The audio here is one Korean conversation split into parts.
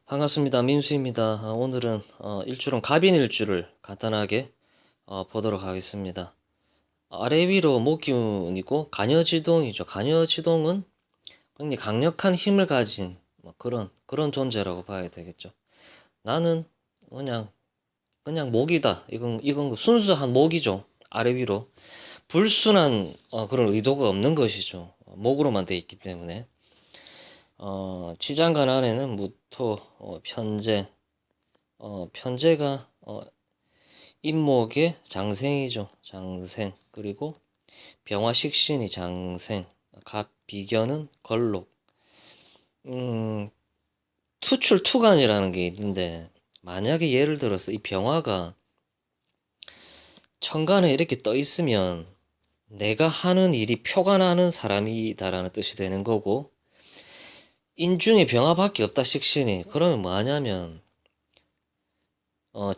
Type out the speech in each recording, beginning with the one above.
반갑습니다. 민수입니다. 오늘은 일주론 갑인일주를 간단하게 보도록 하겠습니다. 아래 위로 목기운이고 간여지동이죠. 간여지동은 굉장히 강력한 힘을 가진 뭐 그런 존재라고 봐야 되겠죠. 나는 그냥 목이다. 이건 순수한 목이죠. 아래 위로 불순한 그런 의도가 없는 것이죠. 목으로만 돼 있기 때문에. 지장간 안에는 무토, 편재, 편재가 임목의 장생이죠. 장생. 그리고 병화식신이 장생. 갑비견은 걸록. 음, 투출투간이라는 게 있는데 만약에 예를 들어서 이 병화가 천간에 이렇게 떠 있으면 내가 하는 일이 표가 나는 사람이다라는 뜻이 되는 거고, 인중에 병화밖에 없다 식신이. 그러면 뭐 하냐면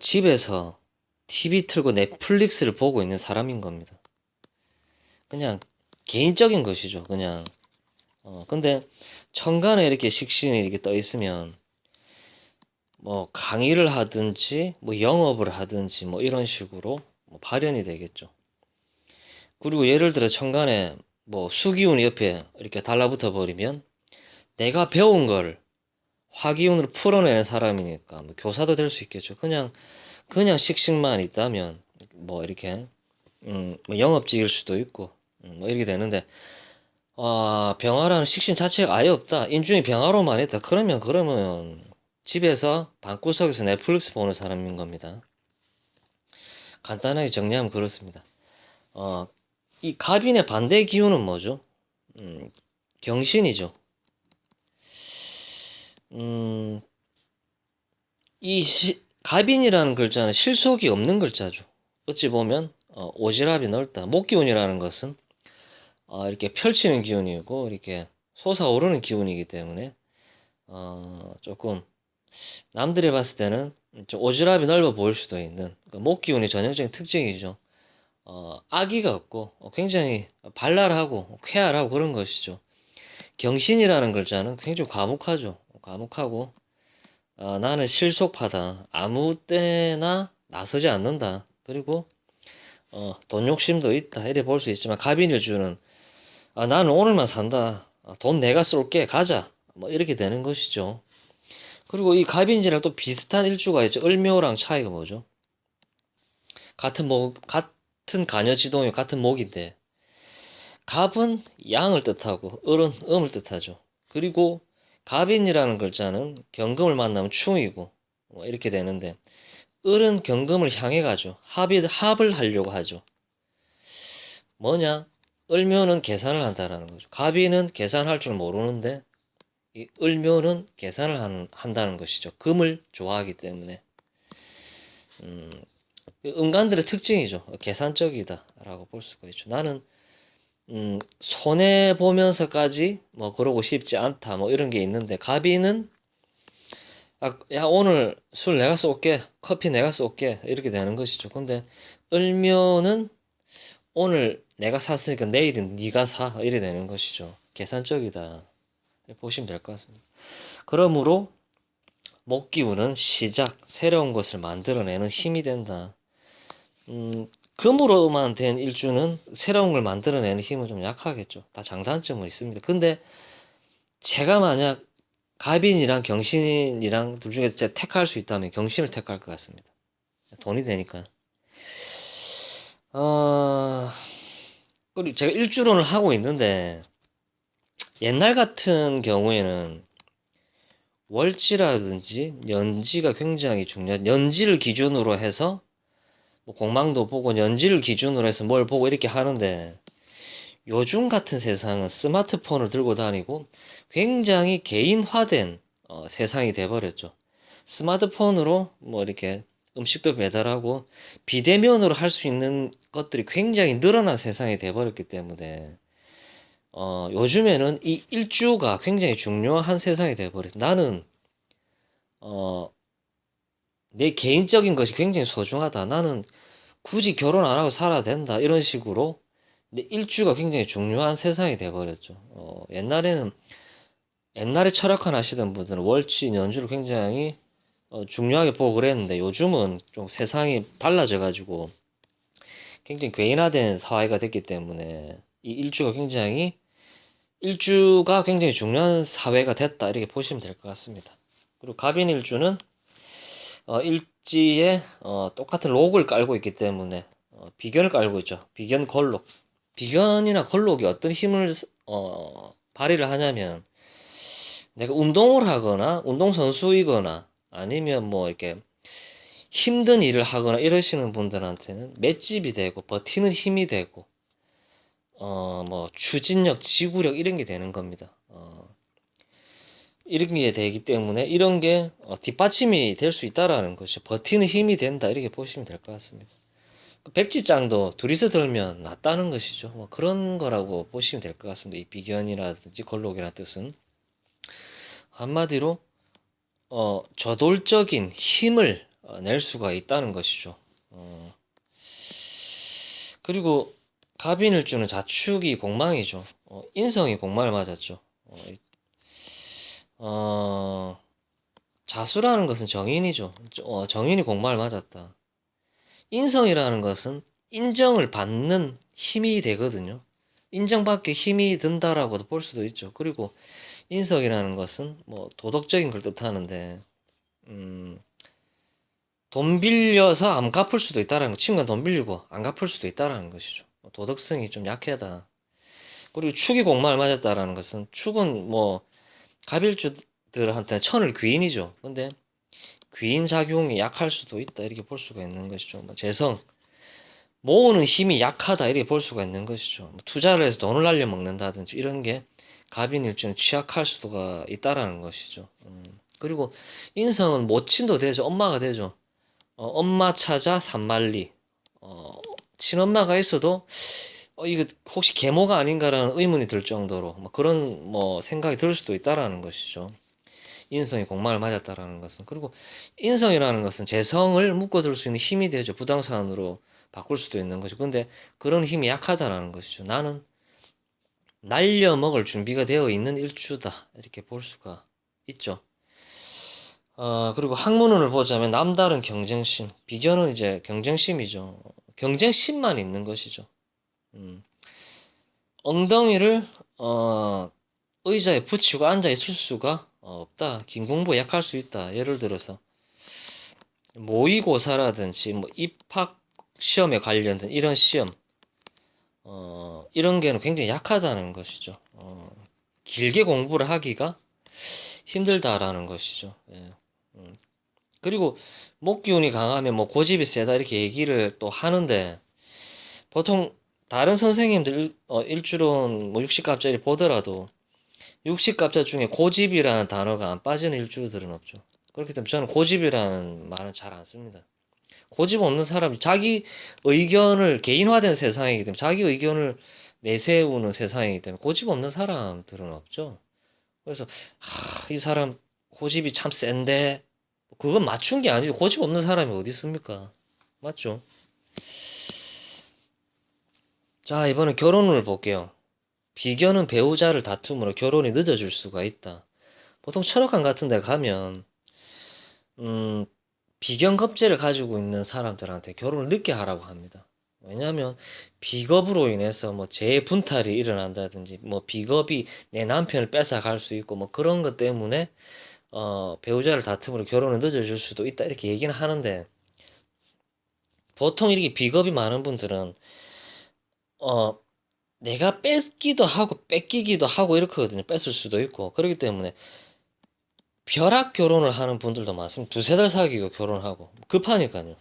집에서 TV 틀고 넷플릭스를 보고 있는 사람인 겁니다. 그냥 개인적인 것이죠. 그냥 근데 천간에 이렇게 식신이 이렇게 떠 있으면 뭐 강의를 하든지 뭐 영업을 하든지 뭐 이런 식으로 뭐 발현이 되겠죠. 그리고 예를 들어 천간에 뭐 수기운이 옆에 이렇게 달라붙어 버리면 내가 배운 걸 화기운으로 풀어내는 사람이니까 뭐 교사도 될 수 있겠죠. 그냥 식신만 있다면 뭐 이렇게 뭐 영업직일 수도 있고 뭐 이렇게 되는데, 병화라는 식신 자체가 아예 없다. 인중이 병화로만 있다. 그러면 집에서 방구석에서 넷플릭스 보는 사람인 겁니다. 간단하게 정리하면 그렇습니다. 이 갑인의 반대 기운은 뭐죠? 경신이죠. 음, 갑인이라는 글자는 실속이 없는 글자죠. 어찌 보면 오지랖이 넓다. 목기운이라는 것은 이렇게 펼치는 기운이고 이렇게 솟아오르는 기운이기 때문에 조금 남들이 봤을 때는 좀 오지랖이 넓어 보일 수도 있는 목기운의 전형적인 특징이죠. 아기가 없고 굉장히 발랄하고 쾌활하고 그런 것이죠. 경신이라는 글자는 굉장히 과묵하죠. 과묵하고 나는 실속파다. 아무 때나 나서지 않는다. 그리고 돈 욕심도 있다. 이래 볼 수 있지만 갑인일주는 나는 오늘만 산다. 돈 내가 쏠게. 가자. 뭐 이렇게 되는 것이죠. 그리고 이 갑인지랑 또 비슷한 일주가 있죠. 을묘랑 차이가 뭐죠? 같은 간여지동이 같은 목인데, 갑은 양을 뜻하고 을은 음을 뜻하죠. 그리고 갑인이라는 글자는 경금을 만나면 충이고 뭐 이렇게 되는데, 을은 경금을 향해 가죠. 합을 하려고 하죠. 뭐냐? 을묘는 계산을 한다라는 거죠. 갑인은 계산할 줄 모르는데 이 을묘는 계산을 한다는 것이죠. 금을 좋아하기 때문에. 음, 음간들의 특징이죠. 계산적이다라고 볼 수가 있죠. 나는 손해 보면서까지 뭐 그러고 싶지 않다 뭐 이런 게 있는데, 갑이는 야 오늘 술 내가 쏠게, 커피 내가 쏠게 이렇게 되는 것이죠. 근데 을묘는 오늘 내가 샀으니까 내일은 네가 사 이래 되는 것이죠. 계산적이다 보시면 될 것 같습니다. 그러므로 목기운은 시작, 새로운 것을 만들어내는 힘이 된다. 금으로만 된 일주는 새로운 걸 만들어내는 힘은 좀 약하겠죠. 다 장단점은 있습니다. 근데 제가 만약 갑인이랑 경신이랑 둘 중에 제가 택할 수 있다면 경신을 택할 것 같습니다. 돈이 되니까. 그리고 제가 일주론을 하고 있는데, 옛날 같은 경우에는 월지라든지 연지가 굉장히 연지를 기준으로 해서 뭐 공망도 보고 연지를 기준으로 해서 뭘 보고 이렇게 하는데, 요즘 같은 세상은 스마트폰을 들고 다니고 굉장히 개인화된 세상이 돼버렸죠. 스마트폰으로 뭐 이렇게 음식도 배달하고 비대면으로 할 수 있는 것들이 굉장히 늘어난 세상이 돼버렸기 때문에 요즘에는 이 일주가 굉장히 중요한 세상이 돼버렸어. 나는 어, 내 개인적인 것이 굉장히 소중하다. 나는 굳이 결혼 안 하고 살아야 된다. 이런 식으로 내 일주가 굉장히 중요한 세상이 돼버렸죠. 옛날에는 옛날에 철학관 하시던 분들은 월치, 연주를 굉장히 중요하게 보고 그랬는데 요즘은 좀 세상이 달라져 가지고 굉장히 괴인화된 사회가 됐기 때문에 이 일주가 굉장히 중요한 사회가 됐다 이렇게 보시면 될 것 같습니다. 그리고 갑인일주는 일지에 똑같은 록을 깔고 있기 때문에 비견을 깔고 있죠. 비견 걸록. 비견이나 걸록이 어떤 힘을 발휘를 하냐면 내가 운동을 하거나 운동선수이거나 아니면 뭐 이렇게 힘든 일을 하거나 이러시는 분들한테는 맷집이 되고 버티는 힘이 되고 뭐 추진력, 지구력 이런 게 되는 겁니다. 이런 게 되기 때문에 이런 게 뒷받침이 될 수 있다라는 것이 버티는 힘이 된다 이렇게 보시면 될 것 같습니다. 백지장도 둘이서 들면 낫다는 것이죠. 뭐 그런 거라고 보시면 될 것 같습니다. 이 비견이라든지 걸록이라는 뜻은 한마디로 저돌적인 힘을 낼 수가 있다는 것이죠. 그리고 갑인을주는 자축이 공망이죠. 인성이 공망을 맞았죠. 어, 자수라는 것은 정인이죠. 정인이 공망을 맞았다. 인성이라는 것은 인정을 받는 힘이 되거든요. 인정받기 힘이 든다라고도 볼 수도 있죠. 그리고 인성이라는 것은 뭐 도덕적인 걸 뜻하는데, 돈 빌려서 안 갚을 수도 있다라는 거, 친구가 돈 빌리고 안 갚을 수도 있다라는 것이죠. 도덕성이 좀 약하다. 그리고 축이 공말을 맞았다라는 것은 축은 뭐 갑일주들한테 천을 귀인이죠. 근데 귀인 작용이 약할 수도 있다 이렇게 볼 수가 있는 것이죠. 뭐 재성 모으는 힘이 약하다 이렇게 볼 수가 있는 것이죠. 뭐 투자를 해서 돈을 날려 먹는다든지 이런 게 갑인일주는 취약할 수가 있다라는 것이죠. 그리고 인성은 모친도 되죠. 엄마가 되죠. 엄마 찾아 산말리. 친엄마가 있어도 이거 혹시 계모가 아닌가라는 의문이 들 정도로 뭐 그런 뭐 생각이 들 수도 있다라는 것이죠. 인성이 공망을 맞았다라는 것은. 그리고 인성이라는 것은 재성을 묶어둘 수 있는 힘이 되죠. 부동산으로 바꿀 수도 있는 것이죠. 근데 그런 힘이 약하다라는 것이죠. 나는 날려 먹을 준비가 되어 있는 일주다. 이렇게 볼 수가 있죠. 그리고 학문론을 보자면 남다른 경쟁심, 비견은 이제 경쟁심이죠. 경쟁심만 있는 것이죠. 음. 엉덩이를 의자에 붙이고 앉아 있을 수가 없다. 긴 공부에 약할 수 있다. 예를 들어서 모의고사라든지 뭐 입학 시험에 관련된 이런 시험, 이런 게는 굉장히 약하다는 것이죠. 길게 공부를 하기가 힘들다라는 것이죠. 예. 그리고 목기운이 강하면 뭐 고집이 세다 이렇게 얘기를 또 하는데 보통 다른 선생님들 일주론 뭐 60갑자를 보더라도 60갑자 중에 고집이라는 단어가 안 빠지는 일주들은 없죠. 그렇기 때문에 저는 고집이라는 말은 잘 안 씁니다. 고집 없는 사람이 자기 의견을 개인화된 세상이기 때문에 자기 의견을 내세우는 세상이기 때문에 고집 없는 사람들은 없죠. 그래서 이 사람 고집이 참 센데 그건 맞춘 게 아니고 고집 없는 사람이 어디 있습니까? 맞죠? 자, 이번엔 결혼을 볼게요. 비견은 배우자를 다툼으로 결혼이 늦어질 수가 있다. 보통 철학관 같은 데 가면 음, 비견겁제를 가지고 있는 사람들한테 결혼을 늦게 하라고 합니다. 왜냐하면 비겁으로 인해서 뭐 재분탈이 일어난다든지 뭐 비겁이 내 남편을 뺏어갈 수 있고 뭐 그런 것 때문에 배우자를 다툼으로 결혼을 늦어질 수도 있다 이렇게 얘기는 하는데 보통 이렇게 비겁이 많은 분들은 어 내가 뺏기도 하고 뺏기기도 하고 이렇거든요. 뺏을 수도 있고 그렇기 때문에 벼락 결혼을 하는 분들도 많습니다. 두세 달 사귀고 결혼하고 급하니까요.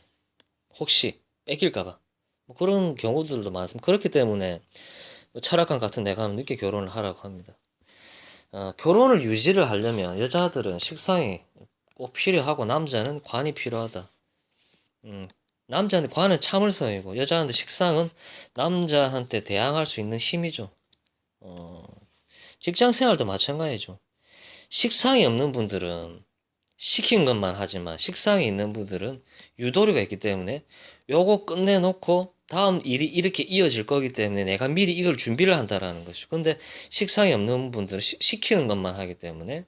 혹시 뺏길까봐 뭐 그런 경우들도 많습니다. 그렇기 때문에 철학관 같은 데 가면 늦게 결혼을 하라고 합니다. 결혼을 유지를 하려면 여자들은 식상이 꼭 필요하고 남자는 관이 필요하다. 음, 남자한테 관은 참을성이고 여자한테 식상은 남자한테 대항할 수 있는 힘이죠. 직장 생활도 마찬가지죠. 식상이 없는 분들은 시킨 것만 하지만 식상에 있는 분들은 유도리가 있기 때문에 요거 끝내놓고 다음 일이 이렇게 이어질 거기 때문에 내가 미리 이걸 준비를 한다라는 것이죠. 근데 식상이 없는 분들은 시키는 것만 하기 때문에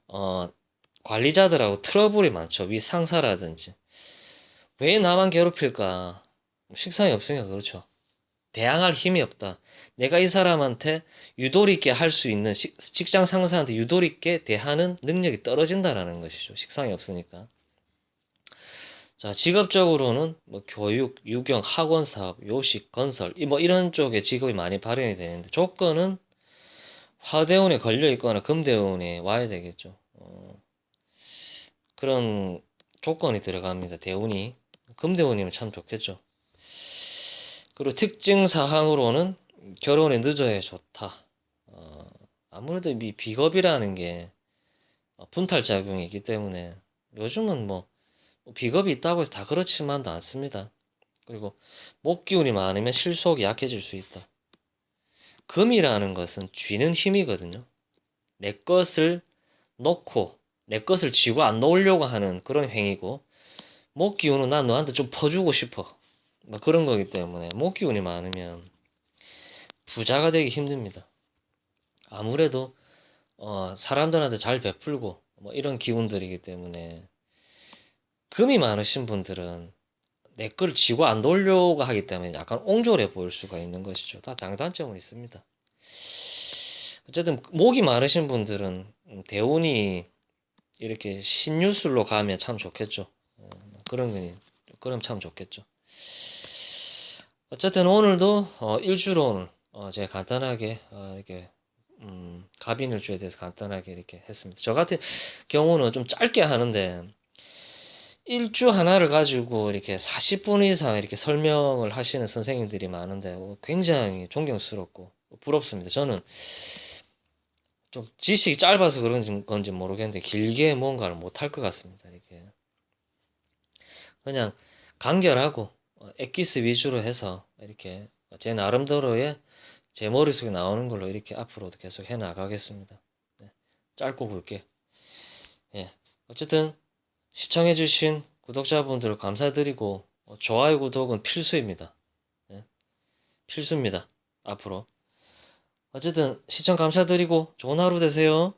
어, 관리자들하고 트러블이 많죠. 위 상사라든지. 왜 나만 괴롭힐까? 식상이 없으니까 그렇죠. 대항할 힘이 없다. 내가 이 사람한테 유도리 있게 할 수 있는 직장 상사한테 유도리 있게 대하는 능력이 떨어진다라는 것이죠. 식상이 없으니까. 자, 직업적으로는 뭐 교육, 유경, 학원 사업, 요식, 건설, 뭐 이런 쪽에 직업이 많이 발현이 되는데 조건은 화대운에 걸려 있거나 금대운에 와야 되겠죠. 그런 조건이 들어갑니다. 대운이. 금대운이면 참 좋겠죠. 그리고 특징 사항으로는 결혼에 늦어야 좋다. 아무래도 이 비겁이라는 게 분탈작용이 있기 때문에 요즘은 뭐 비겁이 있다고 해서 다 그렇지만도 않습니다. 그리고 목기운이 많으면 실속이 약해질 수 있다. 금이라는 것은 쥐는 힘이거든요. 내 것을 놓고 내 것을 쥐고 안 놓으려고 하는 그런 행위고, 목기운은 난 너한테 좀 퍼주고 싶어, 뭐 그런 거기 때문에 목기운이 많으면 부자가 되기 힘듭니다. 아무래도 사람들한테 잘 베풀고 뭐 이런 기운들이기 때문에 금이 많으신 분들은 내 걸 쥐고 안 놓으려고 하기 때문에 약간 옹졸해 보일 수가 있는 것이죠. 다 장단점은 있습니다. 어쨌든 목이 많으신 분들은 대운이 이렇게 신유술로 가면 참 좋겠죠. 그런 거니 그럼 참 좋겠죠. 어쨌든 오늘도 일주로 오늘 제가 간단하게 이렇게 갑인일주에 대해서 간단하게 이렇게 했습니다. 저 같은 경우는 좀 짧게 하는데 일주 하나를 가지고 이렇게 40분 이상 이렇게 설명을 하시는 선생님들이 많은데 굉장히 존경스럽고 부럽습니다. 저는 좀 지식이 짧아서 그런 건지 모르겠는데 길게 뭔가를 못할 것 같습니다. 이렇게 그냥 간결하고 엑기스 위주로 해서 이렇게 제 나름대로의 제 머릿속에 나오는 걸로 이렇게 앞으로도 계속 해 나가겠습니다. 네, 짧고 굵게. 예. 어쨌든 시청해주신 구독자분들 감사드리고 좋아요, 구독은 필수입니다. 예, 필수입니다. 앞으로. 어쨌든 시청 감사드리고 좋은 하루 되세요.